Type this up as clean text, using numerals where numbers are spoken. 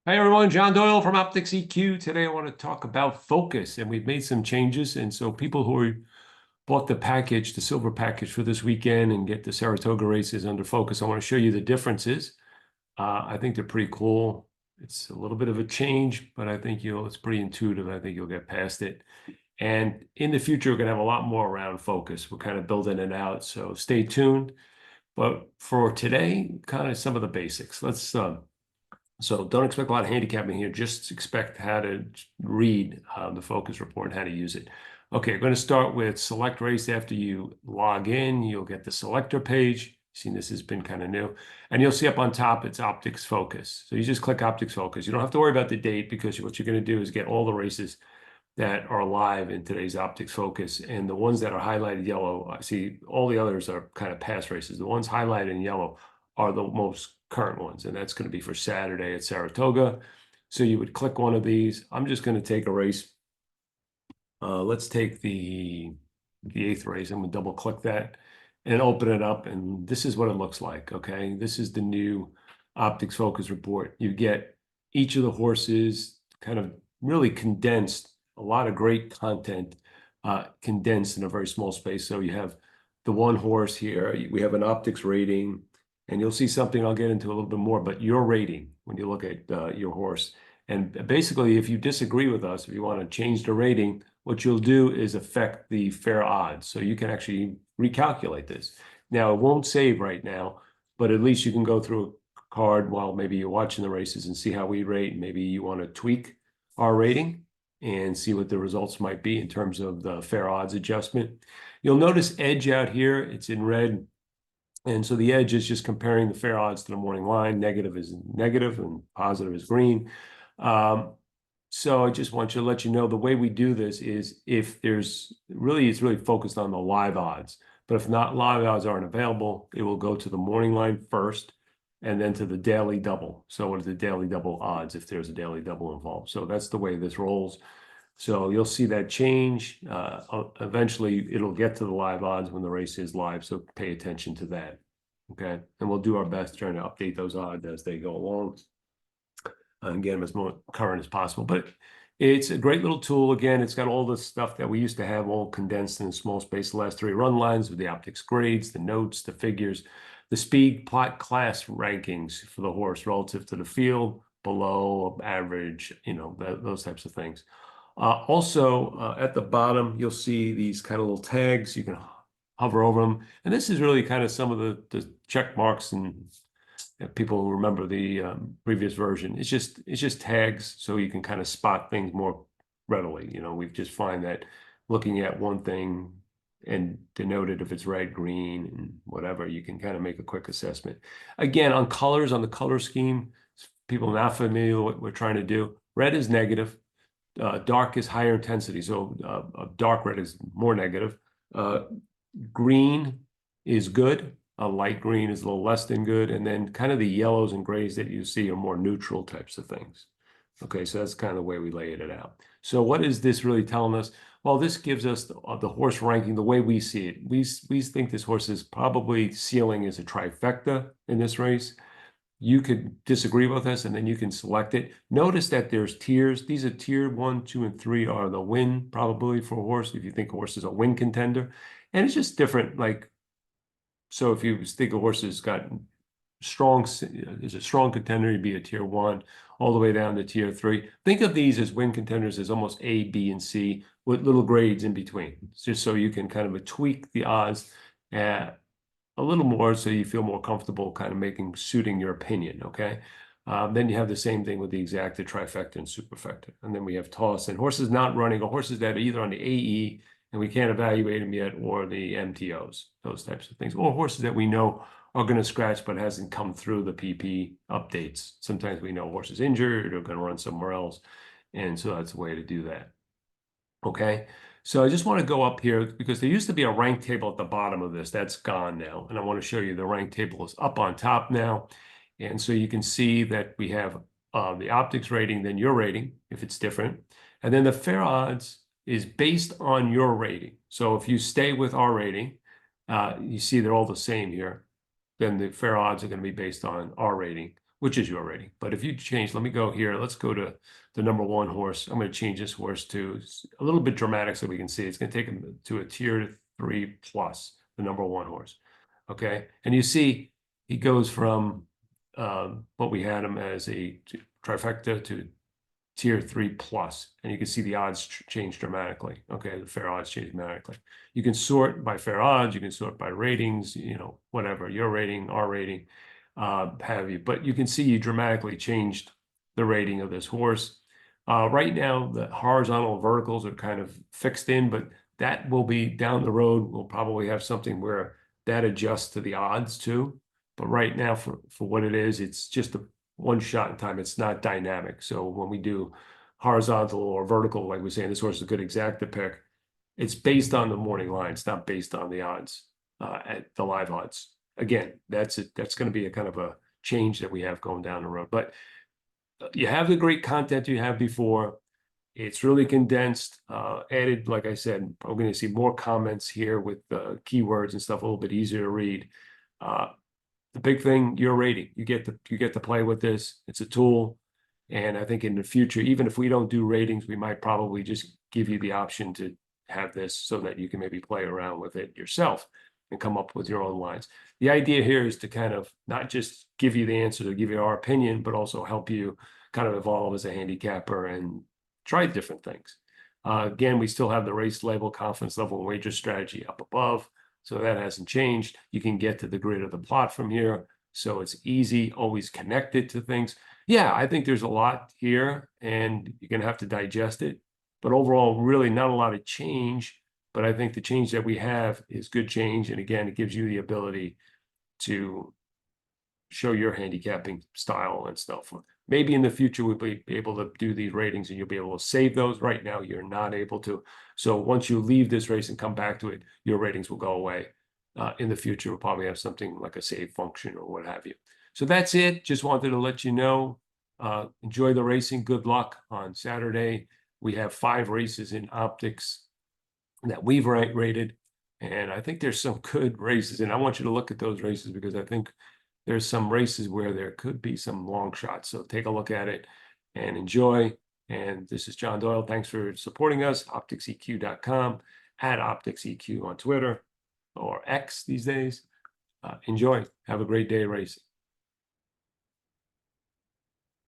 Hi everyone, John Doyle from OptixEQ. Today I want to talk about focus, and we've made some changes. And so people who bought the package, the silver package for this weekend and get the Saratoga races under focus, I want to show you the differences. I think they're pretty cool. It's a little bit of a change, but I think it's pretty intuitive. I think you'll get past it. And in the future, we're going to have a lot more around focus. We're kind of building it out, so stay tuned. But for today, kind of some of the basics. So don't expect a lot of handicapping here. Just expect how to read the focus report and how to use it. Okay, I'm going to start with select race. After you log in, you'll get the selector page. Seen this has been kind of new. And you'll see up on top, it's OptixFOCUS. So you just click OptixFOCUS. You don't have to worry about the date because what you're going to do is get all the races that are live in today's OptixFOCUS. And the ones that are highlighted yellow, I see all the others are kind of past races. The ones highlighted in yellow are the most current ones, and that's going to be for Saturday at Saratoga. So you would click one of these. I'm just going to take a race. Let's take the 8th race. I'm going to double click that and open it up, and this is what it looks like. Okay, this is the new OptixFOCUS report. You get each of the horses kind of really condensed, a lot of great content condensed in a very small space. So you have the one horse here. We have an Optix rating, and you'll see something I'll get into a little bit more, but your rating when you look at your horse. And basically, if you disagree with us, if you want to change the rating, what you'll do is affect the fair odds. So you can actually recalculate this. Now, it won't save right now, but at least you can go through a card while maybe you're watching the races and see how we rate. Maybe you want to tweak our rating and see what the results might be in terms of the fair odds adjustment. You'll notice edge out here. It's in red. And so the edge is just comparing the fair odds to the morning line. Negative is negative and positive is green. So I just want you to let you know the way we do this is if it's really focused on the live odds. But if not, live odds aren't available, it will go to the morning line first and then to the daily double. So what are the daily double odds if there's a daily double involved? So that's the way this rolls. So you'll see that change. Eventually, it'll get to the live odds when the race is live, so pay attention to that, okay? And we'll do our best trying to update those odds as they go along and get them as more current as possible. But it's a great little tool. Again, it's got all the stuff that we used to have all condensed in a small space. The last 3 run lines with the Optix grades, the notes, the figures, the speed plot class rankings for the horse relative to the field, below, average, those types of things. Also, at the bottom, you'll see these kind of little tags. You can hover over them. And this is really kind of some of the check marks, and people remember the previous version. It's just tags, so you can kind of spot things more readily. We just find that looking at one thing and denote it if it's red, green, and whatever, you can kind of make a quick assessment. Again, on colors, on the color scheme, people not familiar with what we're trying to do. Red is negative. Dark is higher intensity, so dark red is more negative. Green is good. Light green is a little less than good. And then kind of the yellows and grays that you see are more neutral types of things. Okay, so that's kind of the way we laid it out. So what is this really telling us? Well, this gives us the horse ranking the way we see it. We think this horse is probably ceiling is a trifecta in this race. You could disagree with us, and then you can select it. Notice that there's tiers. These are tier 1, 2, and 3 are the win probably for a horse, if you think a horse is a win contender. And it's just different. So if you think a horse has got is a strong contender, you'd be a tier 1, all the way down to tier 3. Think of these as win contenders as almost A, B, and C with little grades in between, just so you can kind of tweak the odds a little more so you feel more comfortable kind of suiting your opinion, okay? Then you have the same thing with the exacta, trifecta, and superfecta. And then we have toss and horses not running, or horses that are either on the AE and we can't evaluate them yet, or the MTOs, those types of things, or horses that we know are going to scratch but hasn't come through the PP updates. Sometimes we know horse is injured or going to run somewhere else, and so that's a way to do that, okay? So I just want to go up here because there used to be a rank table at the bottom of this. That's gone now. And I want to show you the rank table is up on top now. And so you can see that we have the Optix rating, then your rating, if it's different. And then the fair odds is based on your rating. So if you stay with our rating, you see they're all the same here. Then the fair odds are going to be based on our rating, which is your rating. But if you change, let me go here. Let's go to the number 1 horse. I'm going to change this horse to a little bit dramatic so we can see. It's going to take him to a tier 3 plus, the number 1 horse. Okay. And you see he goes from what we had him as a trifecta to tier 3 plus, and you can see the odds change dramatically. Okay, the fair odds change dramatically. You can sort by fair odds, you can sort by ratings, you know, whatever, your rating, our rating, have you. But you can see you dramatically changed the rating of this horse. Right now, the horizontal and verticals are kind of fixed in, but that will be down the road. We'll probably have something where that adjusts to the odds too. But right now, for what it is, it's just a one shot in time. It's not dynamic. So when we do horizontal or vertical, like we're saying, this horse is a good exacta pick. It's based on the morning line. It's not based on the odds at the live odds. Again, that's it. That's going to be a kind of a change that we have going down the road. But you have the great content you have before. It's really condensed, added, like I said, we're going to see more comments here with keywords and stuff, a little bit easier to read. The big thing, your rating. You get to play with this. It's a tool. And I think in the future, even if we don't do ratings, we might probably just give you the option to have this so that you can maybe play around with it yourself and come up with your own lines. The idea here is to kind of not just give you the answer, to give you our opinion, but also help you kind of evolve as a handicapper and try different things. Again, we still have the race label, confidence level, and wager strategy up above. So that hasn't changed. You can get to the grid of the plot from here. So it's easy, always connected to things. Yeah, I think there's a lot here and you're going to have to digest it. But overall, really not a lot of change. But I think the change that we have is good change. And again, it gives you the ability to show your handicapping style and stuff. Maybe in the future, we'll be able to do these ratings and you'll be able to save those. Right now, you're not able to. So once you leave this race and come back to it, your ratings will go away. In the future, we'll probably have something like a save function or what have you. So that's it. Just wanted to let you know. Enjoy the racing. Good luck on Saturday. We have 5 races in Optix that we've rated. And I think there's some good races. And I want you to look at those races because I think there's some races where there could be some long shots. So take a look at it and enjoy. And this is John Doyle. Thanks for supporting us. OptixEQ.com, at OptixEQ on Twitter or X these days. Enjoy. Have a great day racing.